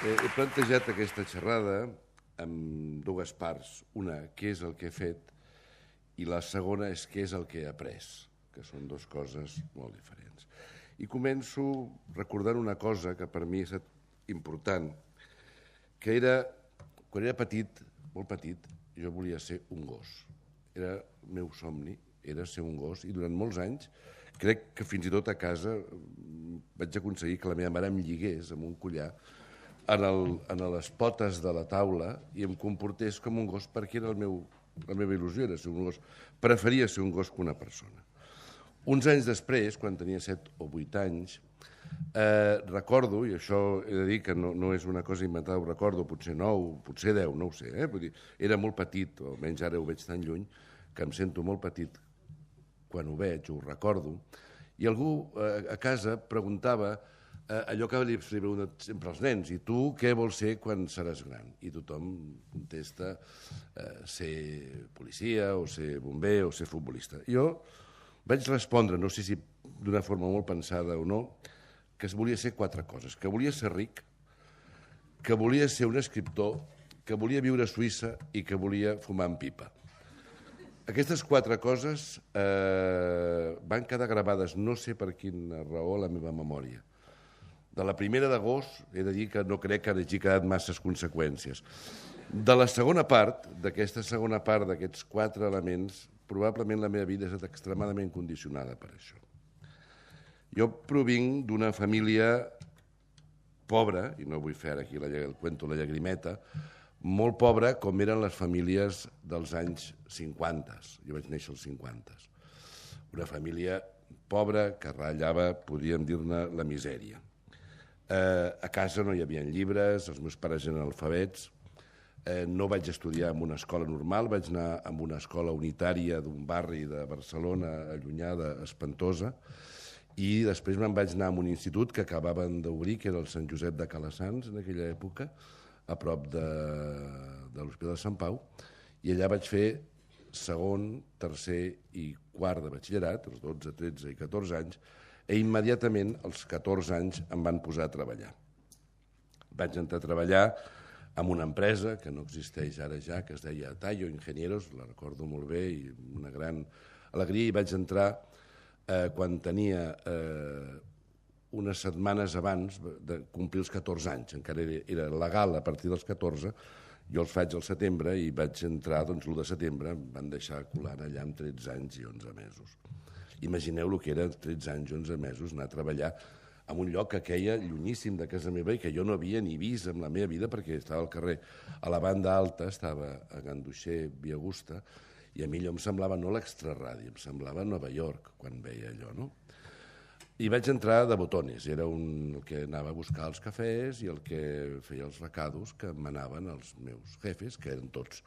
He plantejat aquesta xerrada amb dues parts. Una, què és el que he fet, i la segona és què és el que he après, que són dues coses molt diferents. I començo recordant una cosa que per mi ha estat important, que era, quan era petit, molt petit, jo volia ser un gos. Era el meu somni, era ser un gos, i durant molts anys, crec que fins i tot a casa vaig aconseguir que la meva mare em lligués amb un collar en les potes de la taula i em comportés com un gos perquè era la meva il·lusió, era ser un gos. Preferia ser un gos que una persona. Uns anys després, quan tenia 7 o 8 anys, recordo, i això he de dir que no és una cosa inventada, ho recordo, potser 9, potser 10, no ho sé, vull dir, era molt petit, o almenys ara ho veig tan lluny, que em sento molt petit quan ho veig, ho recordo, i algú a casa preguntava allò que li pregunten sempre als nens, i tu què vols ser quan seràs gran? I tothom contesta ser policia, o ser bomber, o ser futbolista. Jo vaig respondre, no sé si d'una forma molt pensada o no, que es volia ser 4 coses. Que volia ser ric, que volia ser un escriptor, que volia viure a Suïssa i que volia fumar en pipa. Aquestes 4 coses van quedar gravades, no sé per quina raó, a la meva memòria. De la primera d'agost he de dir que no crec que hagi quedat masses conseqüències. De la segona part, d'aquesta segona part, d'aquests 4 elements, probablement la meva vida ha estat extremadament condicionada per això. Jo provinc d'una família pobra, i no vull fer ara aquí el cuento la llagrimeta, molt pobra com eren les famílies dels anys 50. Jo vaig néixer als 50. Una família pobra que ratllava, podríem dir-ne, la misèria. A casa no hi havia llibres, els meus pares eren alfabets, no vaig estudiar en una escola normal, vaig anar a una escola unitària d'un barri de Barcelona, allunyada, espantosa, i després me'n vaig anar a un institut que acabaven d'obrir, que era el Sant Josep de Calassanç, en aquella època, a prop de l'Hospital de Sant Pau, i allà vaig fer segon, tercer i quart de batxillerat, als 12, 13 i 14 anys, i immediatament, als 14 anys, em van posar a treballar. Vaig entrar a treballar en una empresa que no existeix ara ja, que es deia Tallo Ingenieros, la recordo molt bé, i una gran alegria, i vaig entrar quan tenia unes setmanes abans de complir els 14 anys, encara era legal a partir dels 14, jo els faig al setembre i vaig entrar l'1 de setembre, em van deixar colant allà amb 13 anys i 11 mesos. Imagineu el que era 13 anys i 11 mesos anar a treballar en un lloc que queia llunyíssim de casa meva i que jo no havia ni vist en la meva vida perquè estava al carrer. A la banda alta estava a Ganduxer, Via Augusta, i a mi allò em semblava no l'extraradi, em semblava Nova York quan veia allò, no? I vaig entrar de botones, era el que anava a buscar els cafès i el que feia els recados que manaven els meus jefes, que eren tots,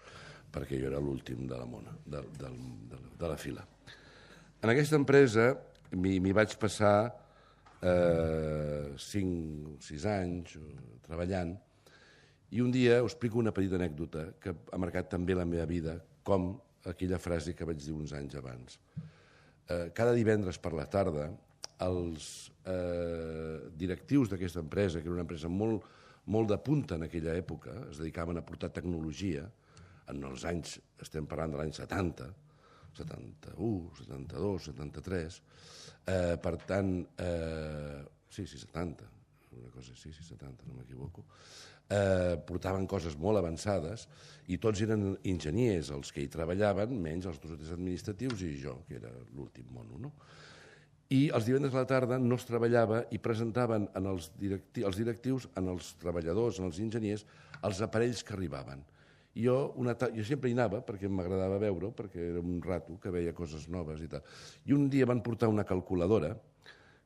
perquè jo era l'últim de la mona, de la fila. En aquesta empresa m'hi vaig passar 5 o 6 anys treballant i un dia us explico una petita anècdota que ha marcat també la meva vida, com aquella frase que vaig dir uns anys abans. Cada divendres per la tarda els directius d'aquesta empresa, que era una empresa molt de punta en aquella època, es dedicaven a portar tecnologia, en els anys, estem parlant de l'any 70, 71, 72, 73, per tant, sí, 70, una cosa, sí, 70, no m'equivoco, portaven coses molt avançades i tots eren enginyers els que hi treballaven, menys els 2 o 3 administratius i jo, que era l'últim mono, no? I els divendres a la tarda no es treballava i presentaven els directius, els treballadors, els enginyers, els aparells que arribaven. Jo sempre hi anava perquè m'agradava veure-ho, perquè era un rato que veia coses noves i tal. I un dia van portar una calculadora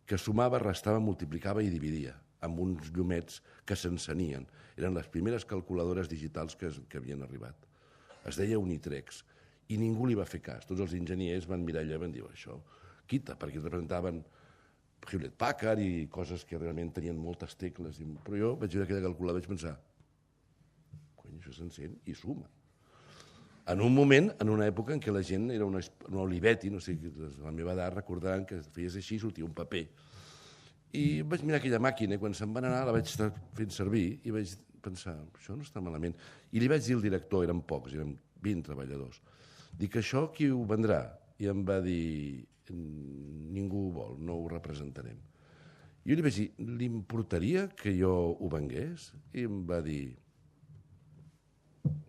que sumava, restava, multiplicava i dividia amb uns llumets que s'encenien. Eren les primeres calculadores digitals que havien arribat. Es deia Unitrex i ningú li va fer cas. Tots els enginyers van mirar allà i van dir això, quita, perquè representaven Hewlett Packard i coses que realment tenien moltes tecles. Però jo vaig veure aquella calculadora i vaig pensar això s'encén i suma. En un moment, en una època en què la gent era una Olivetti, no sé, a la meva edat recordaran que feies així i sortia un paper. I vaig mirar aquella màquina i quan se'n van anar la vaig estar fent servir i vaig pensar, això no està malament. I li vaig dir al director, érem pocs, érem 20 treballadors, dic, això qui ho vendrà? I em va dir, ningú ho vol, no ho representarem. Jo li vaig dir, li importaria que jo ho vengués? I em va dir,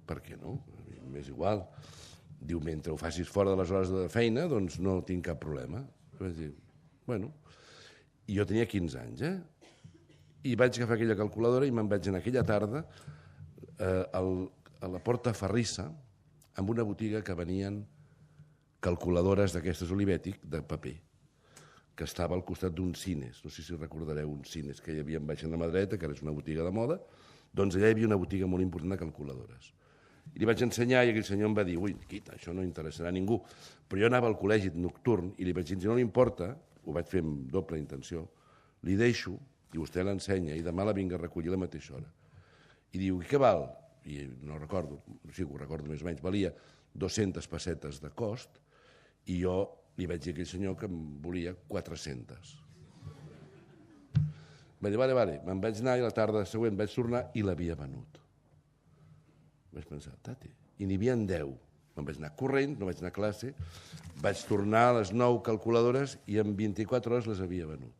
per què no? M'és igual. Diu, mentre ho facis fora de les hores de feina, doncs no tinc cap problema. I vaig dir, bueno. I jo tenia 15 anys, I vaig agafar aquella calculadora i me'n vaig anar aquella tarda a la Porta Ferrissa amb una botiga que venien calculadores d'aquestes Olivetic de paper, que estava al costat d'un Cines. No sé si recordareu un Cines que hi havia en baix a la mà dreta, que ara és una botiga de moda. Doncs allà hi havia una botiga molt important de calculadores. I li vaig ensenyar i aquell senyor em va dir, ui, quita, això no interessarà a ningú. Però jo anava al col·legi nocturn i li vaig dir, si no li importa, ho vaig fer amb doble intenció, li deixo i vostè l'ensenya i demà la vinc a recollir a la mateixa hora. I diu, i què val? I no recordo, sí que ho recordo més o menys, valia 200 pessetes de cost i jo li vaig dir a aquell senyor que em volia 400. Va dir, vale, me'n vaig anar i la tarda següent vaig tornar i l'havia venut. Vaig pensar, tate, i n'hi havia 10. Me'n vaig anar corrent, no vaig anar a classe, vaig tornar a les 9 calculadores i en 24 hores les havia venut.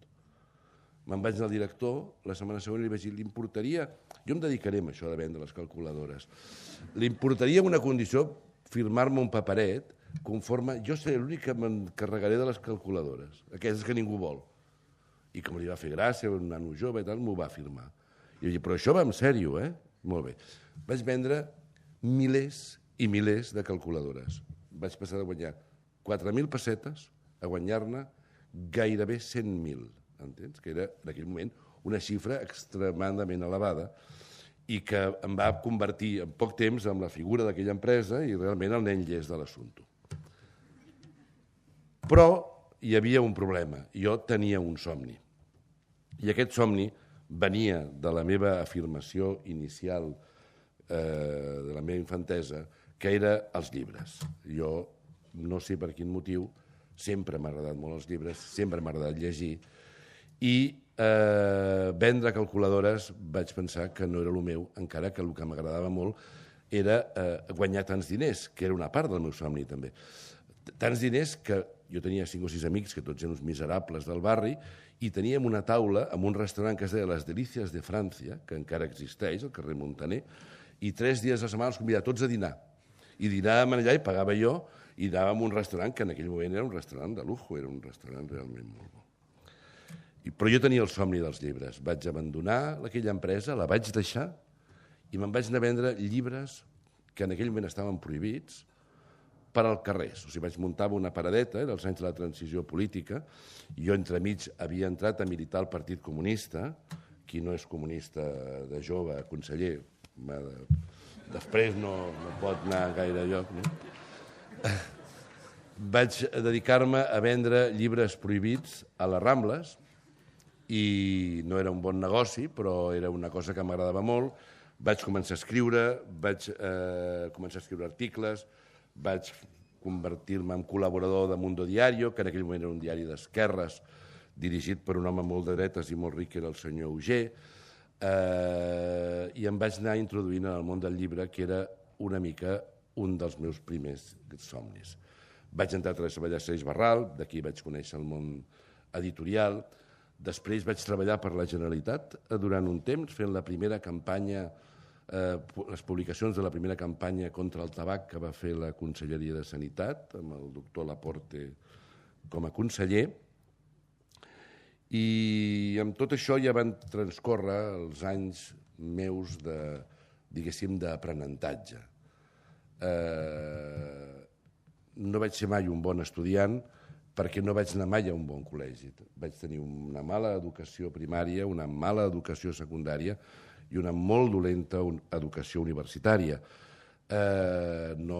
Me'n vaig anar al director, la setmana següent li vaig dir, l'importaria, jo em dedicaré a això de vendre les calculadores, l'importaria una condició, firmar-me un paperet, conforme, jo seré l'únic que m'encarregaré de les calculadores, aquestes que ningú vol. I com li va fer gràcia, un nano jove i tal, m'ho va firmar. I vaig dir, però això va en sèrio, Molt bé. Vaig vendre milers i milers de calculadores. Vaig passar de guanyar 4.000 pessetes a guanyar-ne gairebé 100.000, entens? Que era, en aquell moment, una xifra extremadament elevada i que em va convertir en poc temps en la figura d'aquella empresa i realment el nen llest de l'assumpte. Però hi havia un problema. Jo tenia un somni. I aquest somni venia de la meva afirmació inicial de la meva infantesa, que era els llibres. Jo, no sé per quin motiu, sempre m'ha agradat molt els llibres, sempre m'ha agradat llegir, i vendre calculadores vaig pensar que no era el meu, encara que el que m'agradava molt era guanyar tants diners, que era una part del meu somni també. Tants diners que jo tenia 5 o 6 amics, que tots eren uns miserables del barri, i teníem una taula en un restaurant que es deia Les Delícies de Frància, que encara existeix, al carrer Montaner, i 3 dies a la setmana els convidava tots a dinar. I dinàvem allà i pagava jo, i anàvem a un restaurant que en aquell moment era un restaurant de lujo, era un restaurant realment molt bo. Però jo tenia el somni dels llibres. Vaig abandonar aquella empresa, la vaig deixar, i me'n vaig anar a vendre llibres que en aquell moment estaven prohibits per al carrer. O sigui, vaig muntar una paradeta, era els anys de la transició política, i jo entremig havia entrat a militar al Partit Comunista, qui no és comunista de jove, conseller, després no pot anar a gaire lloc, no? Vaig dedicar-me a vendre llibres prohibits a les Rambles i no era un bon negoci, però era una cosa que m'agradava molt. Vaig començar a escriure, vaig començar a escriure articles, vaig convertir-me en col·laborador de Mundo Diario, que en aquell moment era un diari d'esquerres, dirigit per un home molt de dretes i molt ric, que era el senyor Auger, i em vaig anar introduint en el món del llibre, que era una mica un dels meus primers somnis. Vaig entrar a treballar a Seix Barral, d'aquí vaig conèixer el món editorial. Després vaig treballar per la Generalitat durant un temps, fent la primera campanya, les publicacions de la primera campanya contra el tabac que va fer la Conselleria de Sanitat, amb el doctor Laporte com a conseller. I amb tot això ja van transcórrer els anys meus diguéssim, d'aprenentatge. No vaig ser mai un bon estudiant perquè no vaig anar mai a un bon col·legi. Vaig tenir una mala educació primària, una mala educació secundària i una molt dolenta educació universitària. No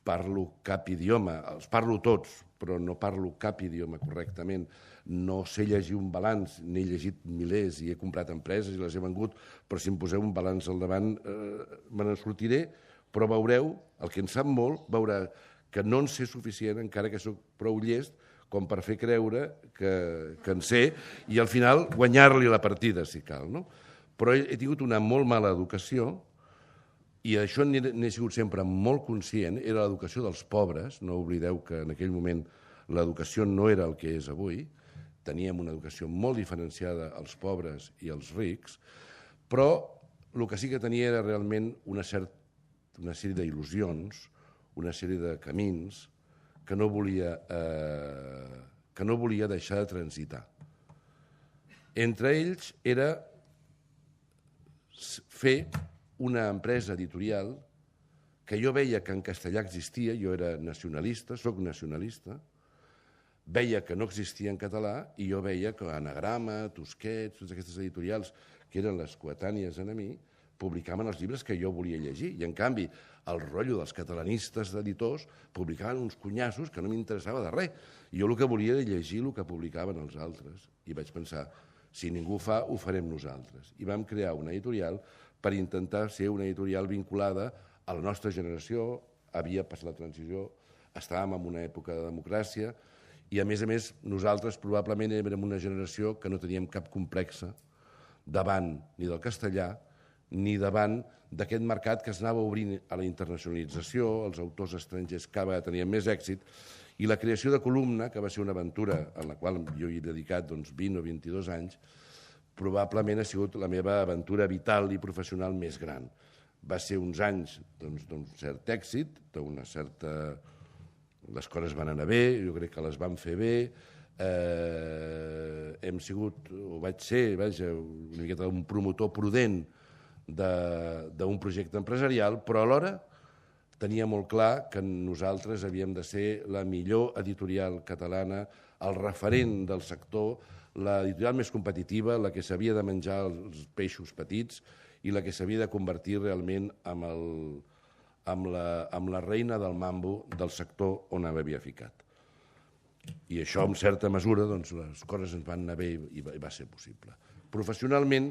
parlo cap idioma, els parlo tots, però no parlo cap idioma correctament. No sé llegir un balanç, n'he llegit milers i he comprat empreses i les he vengut, però si em poseu un balanç al davant me n'en sortiré, però veureu, el que en sap molt, veurà que no en sé suficient, encara que soc prou llest, com per fer creure que en sé i al final guanyar-li la partida, si cal. No? Però he tingut una molt mala educació i això n'he sigut sempre molt conscient, era l'educació dels pobres, no oblideu que en aquell moment l'educació no era el que és avui, teníem una educació molt diferenciada als pobres i als rics, però el que sí que tenia era realment una sèrie d'il·lusions, una sèrie de camins que no volia deixar de transitar. Entre ells era fer una empresa editorial que jo veia que en castellà existia, jo era nacionalista, soc nacionalista, veia que no existia en català i jo veia que Anagrama, Tusquets, totes aquestes editorials que eren les coetànies a mi, publicaven els llibres que jo volia llegir. I, en canvi, el rotllo dels catalanistes d'editors publicaven uns cunyassos que no m'interessava de res. I jo el que volia era llegir el que publicaven els altres. I vaig pensar, si ningú ho fa, ho farem nosaltres. I vam crear una editorial per intentar ser una editorial vinculada a la nostra generació, havia passat la transició, estàvem en una època de democràcia, i a més, nosaltres probablement érem una generació que no teníem cap complexe davant ni del castellà ni davant d'aquest mercat que es anava obrint a la internacionalització, els autors estrangers cada vegada tenien més èxit, i la creació de Columna, que va ser una aventura en la qual jo hi he dedicat 20 o 22 anys, probablement ha sigut la meva aventura vital i professional més gran. Va ser uns anys d'un cert èxit, d'una certa... Les coses van anar bé, jo crec que les vam fer bé, hem sigut, o vaig ser, una miqueta un promotor prudent d'un projecte empresarial, però alhora tenia molt clar que nosaltres havíem de ser la millor editorial catalana, el referent del sector, l'editorial més competitiva, la que s'havia de menjar els peixos petits i la que s'havia de convertir realment en la reina del mambo del sector on havia ficat. I això, en certa mesura, les coses ens van anar bé i va ser possible. Professionalment,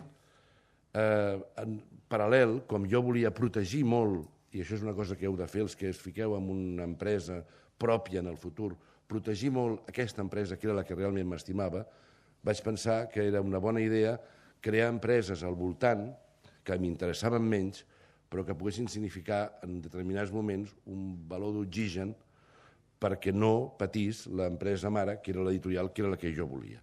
en paral·lel, com jo volia protegir molt, i això és una cosa que heu de fer els que es fiqueu en una empresa pròpia en el futur, protegir molt aquesta empresa, que era la que realment m'estimava, vaig pensar que era una bona idea crear empreses al voltant que m'interessaven menys, però que poguessin significar en determinats moments un valor d'oxigen perquè no patís l'empresa mare, que era l'editorial, que era la que jo volia.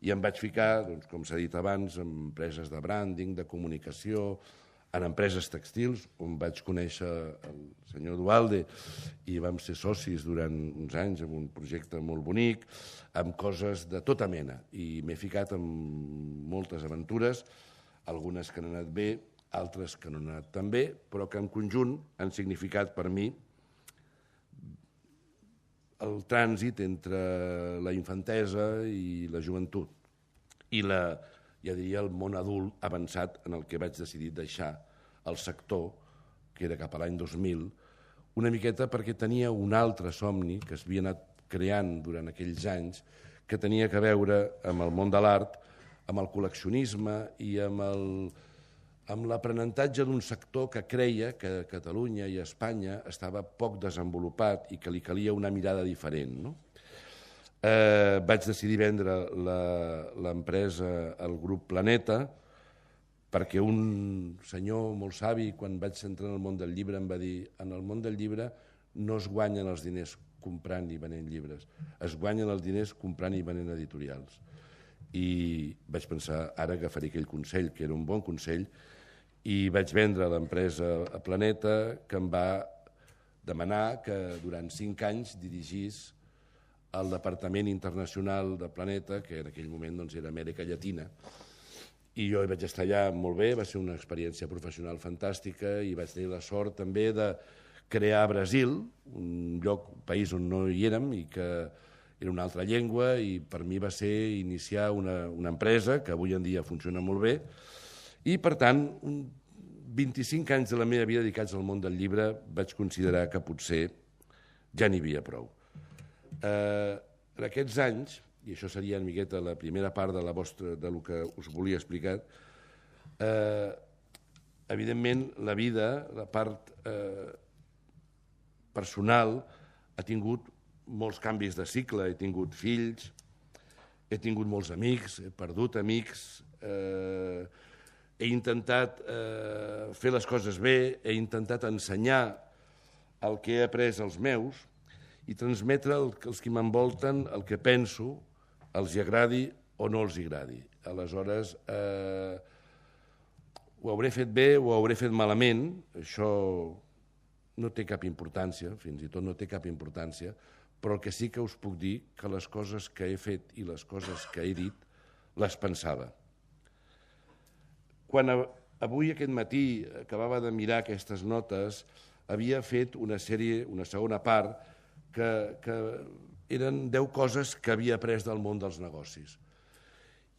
I em vaig ficar, com s'ha dit abans, en empreses de branding, de comunicació, en empreses textils, on vaig conèixer el senyor Dualde i vam ser socis durant uns anys en un projecte molt bonic, amb coses de tota mena. I m'he ficat en moltes aventures, algunes que han anat bé, altres que no han anat tan bé, però que en conjunt han significat per mi el trànsit entre la infantesa i la joventut i ja diria el món adult avançat en el que vaig decidir deixar el sector, que era cap a l'any 2000, una miqueta perquè tenia un altre somni que s'havia anat creant durant aquells anys que tenia a veure amb el món de l'art, amb el col·leccionisme i amb l'aprenentatge d'un sector que creia que Catalunya i Espanya estava poc desenvolupat i que li calia una mirada diferent. Vaig decidir vendre l'empresa al grup Planeta perquè un senyor molt savi, quan vaig entrar en el món del llibre, em va dir: en el món del llibre no es guanyen els diners comprant i venent llibres, es guanyen els diners comprant i venent editorials. I vaig pensar, ara agafaré aquell consell, que era un bon consell, i vaig vendre l'empresa a Planeta, que em va demanar que durant 5 anys dirigís el Departament Internacional de Planeta, que en aquell moment era Amèrica Llatina, i jo hi vaig estar allà molt bé, va ser una experiència professional fantàstica i vaig tenir la sort també de crear a Brasil, un país on no hi érem i que era una altra llengua, i per mi va ser iniciar una empresa que avui en dia funciona molt bé. I, per tant, 25 anys de la meva vida dedicats al món del llibre vaig considerar que potser ja n'hi havia prou. En aquests anys, i això seria una miqueta la primera part del que us volia explicar, evidentment la vida, la part personal, ha tingut molts canvis de cicle, he tingut fills, he tingut molts amics, he perdut amics, he intentat fer les coses bé, he intentat ensenyar el que he après als meus i transmetre als que m'envolten el que penso, els hi agradi o no els hi agradi. Aleshores, ho hauré fet bé o ho hauré fet malament, això no té cap importància, fins i tot no té cap importància, però el que sí que us puc dir que les coses que he fet i les coses que he dit les pensava. Quan avui aquest matí acabava de mirar aquestes notes, havia fet una segona part, que eren 10 coses que havia après del món dels negocis.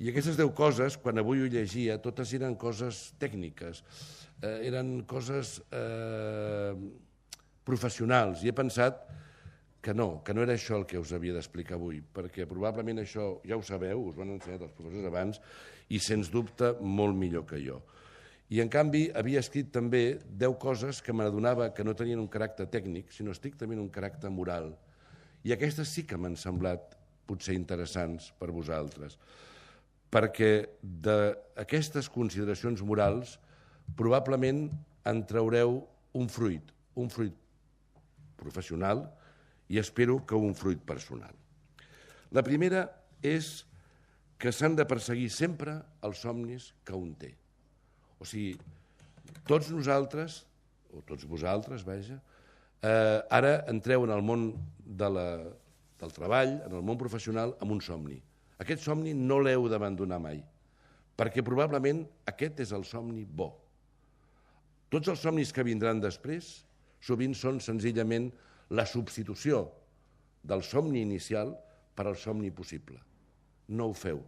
I aquestes 10 coses, quan avui ho llegia, totes eren coses tècniques, eren coses professionals, i he pensat que no era això el que us havia d'explicar avui, perquè probablement això ja ho sabeu, us ho han ensenyat els professors abans, i sens dubte molt millor que jo. I en canvi havia escrit també 10 coses que m'adonava que no tenien un caràcter tècnic, sinó estrictament un caràcter moral. I aquestes sí que m'han semblat potser interessants per vosaltres, perquè d'aquestes consideracions morals probablement en traureu un fruit professional i espero que un fruit personal. La primera és que s'han de perseguir sempre els somnis que un té. O sigui, tots nosaltres, o tots vosaltres, vaja, ara entreu en el món del treball, en el món professional, amb un somni. Aquest somni no l'heu d'abandonar mai, perquè probablement aquest és el somni bo. Tots els somnis que vindran després sovint són senzillament la substitució del somni inicial per al somni possible. No ho feu.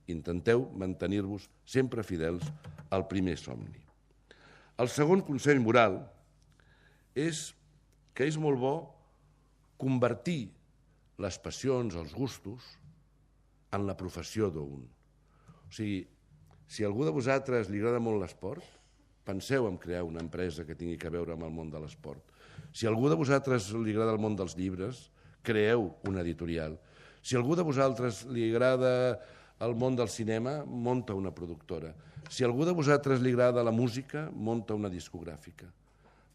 Intenteu mantenir-vos sempre fidels al primer somni. El segon consell moral és que és molt bo convertir les passions, els gustos, en la professió d'un. O sigui, si a algú de vosaltres li agrada molt l'esport, penseu en crear una empresa que tingui a veure amb el món de l'esport. Si a algú de vosaltres li agrada el món dels llibres, creeu una editorial. Si a algú de vosaltres li agrada el món del cinema, munta una productora. Si a algú de vosaltres li agrada la música, munta una discogràfica.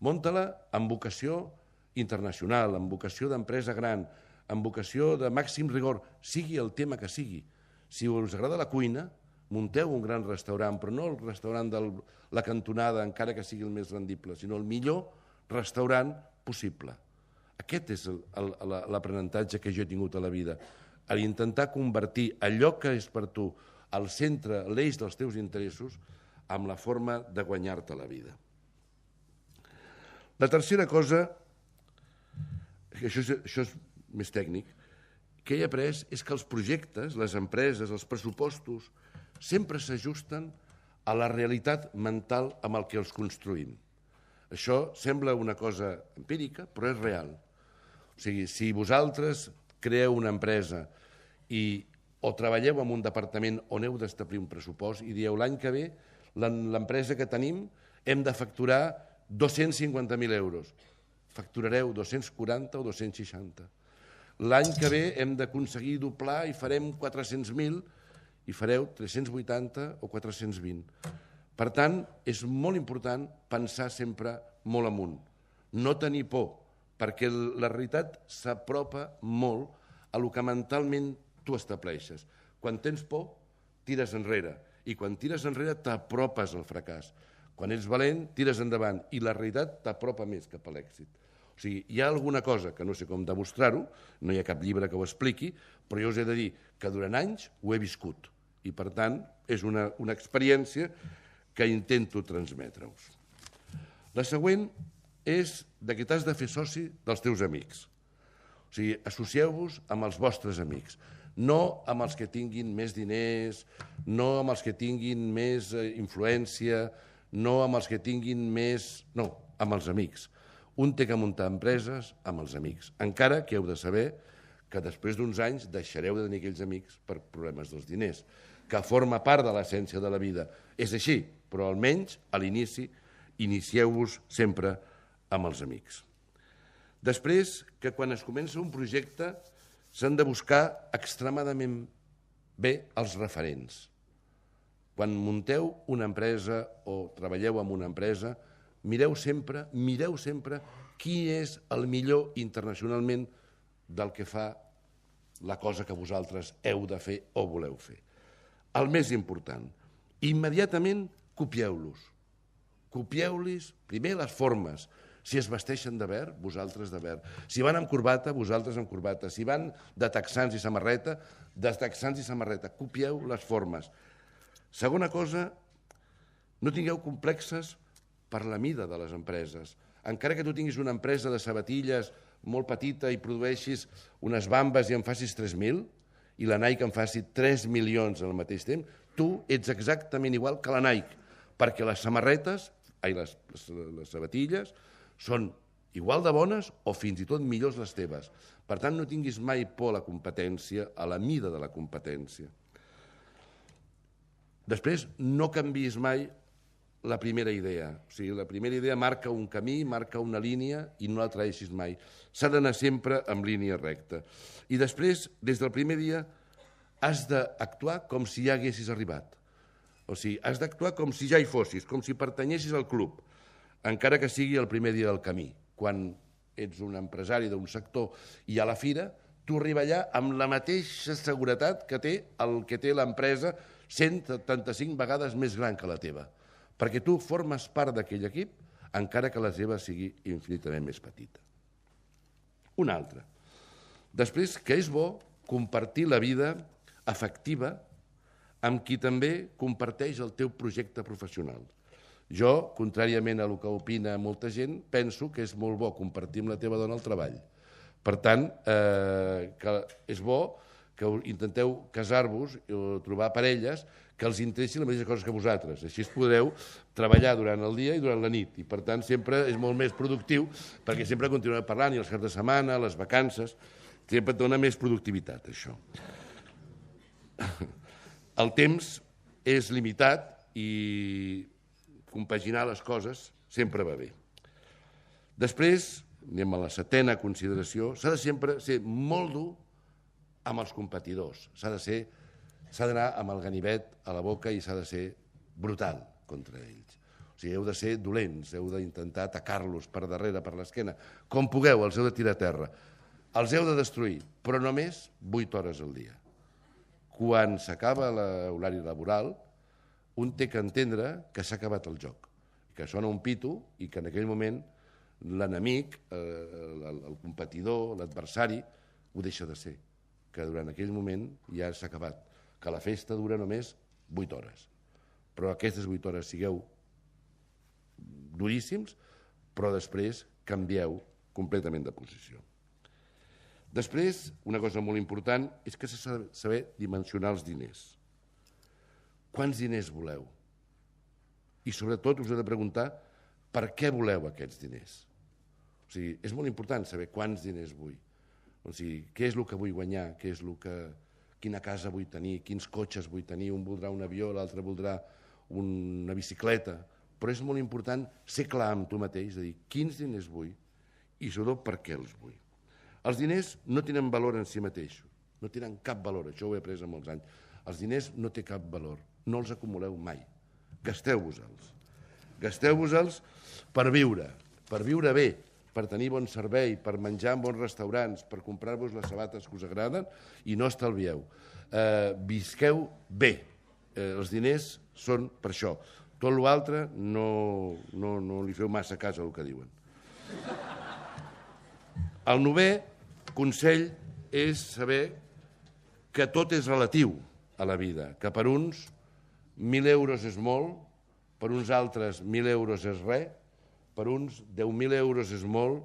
Munta-la amb vocació internacional, amb vocació d'empresa gran, amb vocació de màxim rigor, sigui el tema que sigui. Si us agrada la cuina, munteu un gran restaurant, però no el restaurant de la cantonada, encara que sigui el més rendible, sinó el millor restaurant possible. Aquest és l'aprenentatge que jo he tingut a la vida, a intentar convertir allò que és per tu al centre, l'eix dels teus interessos, amb la forma de guanyar-te la vida. La tercera cosa, això és més tècnic, que he après és que els projectes, les empreses, els pressupostos, sempre s'ajusten a la realitat mental amb el que els construïm. Això sembla una cosa empírica, però és real. O sigui, si vosaltres creeu una empresa o treballeu en un departament on heu d'establir un pressupost i dieu l'any que ve l'empresa que tenim hem de facturar 250.000 euros. Facturareu 240 o 260. L'any que ve hem d'aconseguir doblar i farem 400.000 i fareu 380 o 420. Per tant, és molt important pensar sempre molt amunt. No tenir por, perquè la realitat s'apropa molt a el que mentalment tu estableixes. Quan tens por, tires enrere, i quan tires enrere t'apropes al fracàs. Quan ets valent, tires endavant, i la realitat t'apropa més cap a l'èxit. O sigui, hi ha alguna cosa que no sé com demostrar-ho, no hi ha cap llibre que ho expliqui, però jo us he de dir que durant anys ho he viscut, i per tant és una experiència que intento transmetre-us. La següent és que t'has de fer soci dels teus amics. O sigui, associeu-vos amb els vostres amics, no amb els que tinguin més diners, no amb els que tinguin més influència, no amb els que tinguin més... No, amb els amics. Un té que muntar empreses amb els amics, encara que heu de saber que després d'uns anys deixareu de tenir aquells amics per problemes dels diners, que forma part de l'essència de la vida. És així, però almenys a l'inici inicieu-vos sempre amb els amics. Després, que quan es comença un projecte s'han de buscar extremadament bé els referents. Quan munteu una empresa o treballeu en una empresa, mireu sempre qui és el millor internacionalment del que fa la cosa que vosaltres heu de fer o voleu fer. El més important, immediatament copieu-los. Copieu-los primer les formes. Si es vesteixen de verd, vosaltres de verd. Si van amb corbata, vosaltres amb corbata. Si van de texans i samarreta, de texans i samarreta. Copieu les formes. Segona cosa, no tingueu complexes per la mida de les empreses. Encara que tu tinguis una empresa de sabatilles molt petita i produeixis unes bambes i en facis 3.000, i la Nike en faci 3 milions al mateix temps, tu ets exactament igual que la Nike, perquè les samarretes, les sabatilles, són igual de bones o fins i tot millors les teves. Per tant, no tinguis mai por a la competència, a la mida de la competència. Després, no canviïs mai la primera idea. O sigui, la primera idea marca un camí, marca una línia i no la traeixis mai. S'ha d'anar sempre en línia recta. I després, des del primer dia, has d'actuar com si ja haguessis arribat. O sigui, has d'actuar com si ja hi fossis, com si pertanyessis al club, encara que sigui el primer dia del camí. Quan ets un empresari d'un sector i a la fira, tu arribes allà amb la mateixa seguretat que té el que té l'empresa 175 vegades més gran que la teva, perquè tu formes part d'aquell equip, encara que la seva sigui infinitament més petita. Una altra. Després, que és bo compartir la vida afectiva amb qui també comparteix el teu projecte professional. Jo, contràriament a el que opina molta gent, penso que és molt bo compartir amb la teva dona el treball. Per tant, que és bo que intenteu casar-vos o trobar parelles que els interessi la mateixa cosa que vosaltres. Així podreu treballar durant el dia i durant la nit. I, per tant, sempre és molt més productiu perquè sempre continuem parlant i els caps de setmana, les vacances, sempre et dona més productivitat, això. El temps és limitat i compaginar les coses sempre va bé. Després, anem a la setena consideració, s'ha de sempre ser molt dur amb els competidors. S'ha d'anar amb el ganivet a la boca i s'ha de ser brutal contra ells. O sigui, heu de ser dolents, heu d'intentar atacar-los per darrere, per l'esquena. Com pugueu, els heu de tirar a terra. Els heu de destruir, però només 8 hores al dia. Quan s'acaba l'horari laboral, un té que entendre que s'ha acabat el joc, que sona un pito i que en aquell moment l'enemic, el competidor, l'adversari, ho deixa de ser, que durant aquell moment ja s'ha acabat, que la festa dura només 8 hores. Però aquestes 8 hores sigueu duríssims, però després canvieu completament de posició. Després, una cosa molt important és que s'ha de saber dimensionar els diners. Quants diners voleu? I sobretot us he de preguntar per què voleu aquests diners. O sigui, és molt important saber quants diners vull. O sigui, què és el que vull guanyar, quina casa vull tenir, quins cotxes vull tenir, un voldrà un avió, l'altre voldrà una bicicleta, però és molt important ser clar amb tu mateix, de dir quins diners vull i sobretot per què els vull. Els diners no tenen valor en si mateixos, no tenen cap valor, això ho he après en molts anys. Els diners no té cap valor, no els acumuleu mai, gasteu-vos-els. Gasteu-vos-els per viure bé, per tenir bon servei, per menjar en bons restaurants, per comprar-vos les sabates que us agraden i no estalvieu. Visqueu bé, els diners són per això. Tot l'altre no li feu massa cas al que diuen. El 9è consell és saber que tot és relatiu a la vida, que per uns 1.000 euros és molt, per uns altres 1.000 euros és res, per uns 10.000 euros és molt,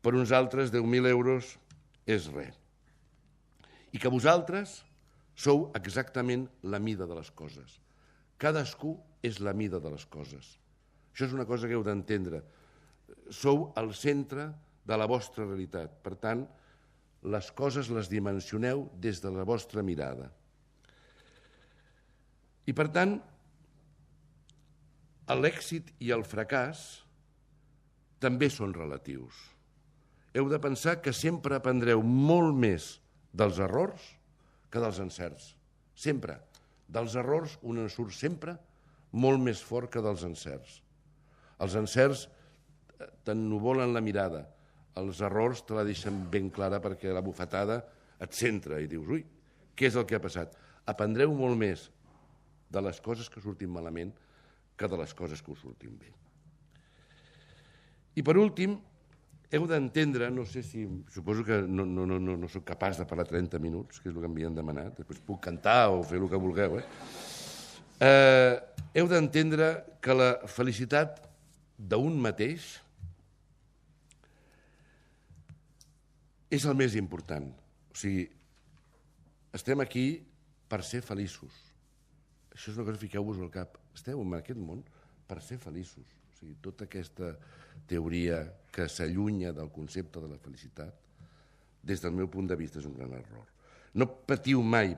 per uns altres 10.000 euros és res. I que vosaltres sou exactament la mida de les coses. Cadascú és la mida de les coses. Això és una cosa que heu d'entendre. Sou el centre de la vostra realitat. Per tant, les coses les dimensioneu des de la vostra mirada. I per tant, l'èxit i el fracàs també són relatius. Heu de pensar que sempre aprendreu molt més dels errors que dels encerts. Sempre. Dels errors un en surt sempre molt més fort que dels encerts. Els encerts t'ennuvolen la mirada, els errors te la deixen ben clara perquè la bufetada et centra i dius, ui, què és el que ha passat? Aprendreu molt més de les coses que surtin malament que de les coses que us surtin bé. I per últim, heu d'entendre, no sé si, suposo que no soc capaç de parlar 30 minuts, que és el que m'havien demanat, després puc cantar o fer el que vulgueu, heu d'entendre que la felicitat d'un mateix és el més important. O sigui, estem aquí per ser feliços. Això és una cosa, fiqueu-vos al cap. Esteu en aquest món per ser feliços. O sigui, tota aquesta teoria que s'allunya del concepte de la felicitat, des del meu punt de vista és un gran error. No patiu mai,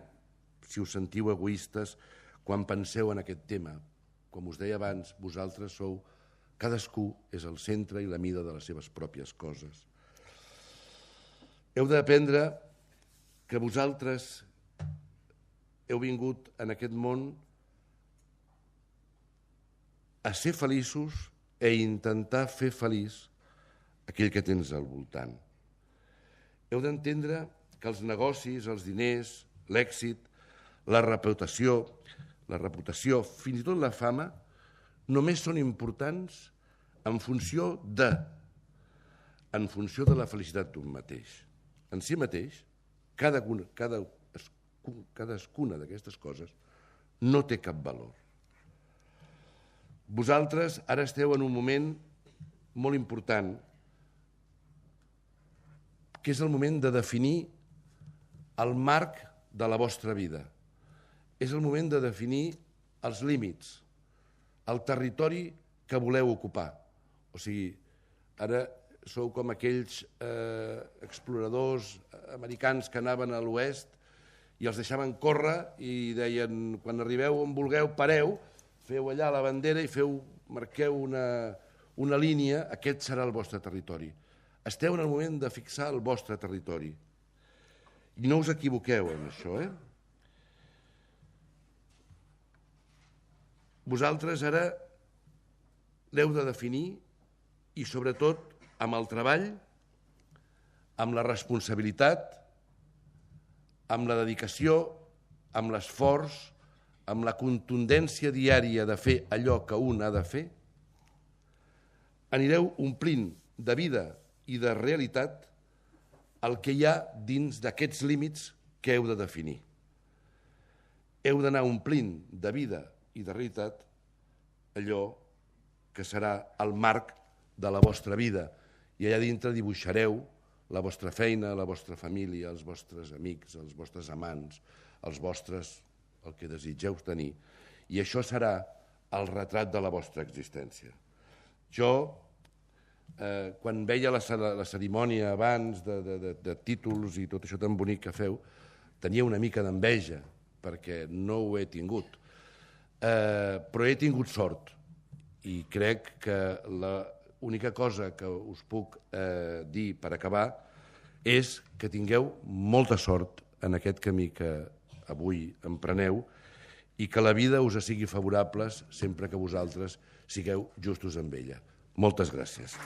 si us sentiu egoistes, quan penseu en aquest tema. Com us deia abans, vosaltres sou, cadascú és el centre i la mida de les seves pròpies coses. Heu d'aprendre que vosaltres heu vingut en aquest món a ser feliços i intentar fer feliç aquell que tens al voltant. Heu d'entendre que els negocis, els diners, l'èxit, la reputació, fins i tot la fama, només són importants en funció de la felicitat d'un mateix. En si mateix, cadascuna d'aquestes coses no té cap valor. Vosaltres ara esteu en un moment molt important, que és el moment de definir el marc de la vostra vida. És el moment de definir els límits, el territori que voleu ocupar. O sigui, ara sou com aquells exploradors americans que anaven a l'oest i els deixaven córrer i deien, quan arribeu on vulgueu, pareu, feu allà la bandera i marqueu una línia, aquest serà el vostre territori. Esteu en el moment de fixar el vostre territori. I no us equivoqueu en això, Vosaltres ara l'heu de definir i, sobretot, amb el treball, amb la responsabilitat, amb la dedicació, amb l'esforç, amb la contundència diària de fer allò que un ha de fer, anireu omplint de vida i de realitat el que hi ha dins d'aquests límits que heu de definir. Heu d'anar omplint de vida i de realitat allò que serà el marc de la vostra vida, i allà dintre dibuixareu la vostra feina, la vostra família, els vostres amics, els vostres amants, el que desitgeu tenir, i això serà el retrat de la vostra existència. Jo, quan veia la cerimònia abans de títols i tot això tan bonic que feu, tenia una mica d'enveja, perquè no ho he tingut. Però he tingut sort, i crec que l'única cosa que us puc dir per acabar és que tingueu molta sort en aquest camí que avui empreneu i que la vida us sigui favorable sempre que vosaltres sigueu justos amb ella. Moltes gràcies.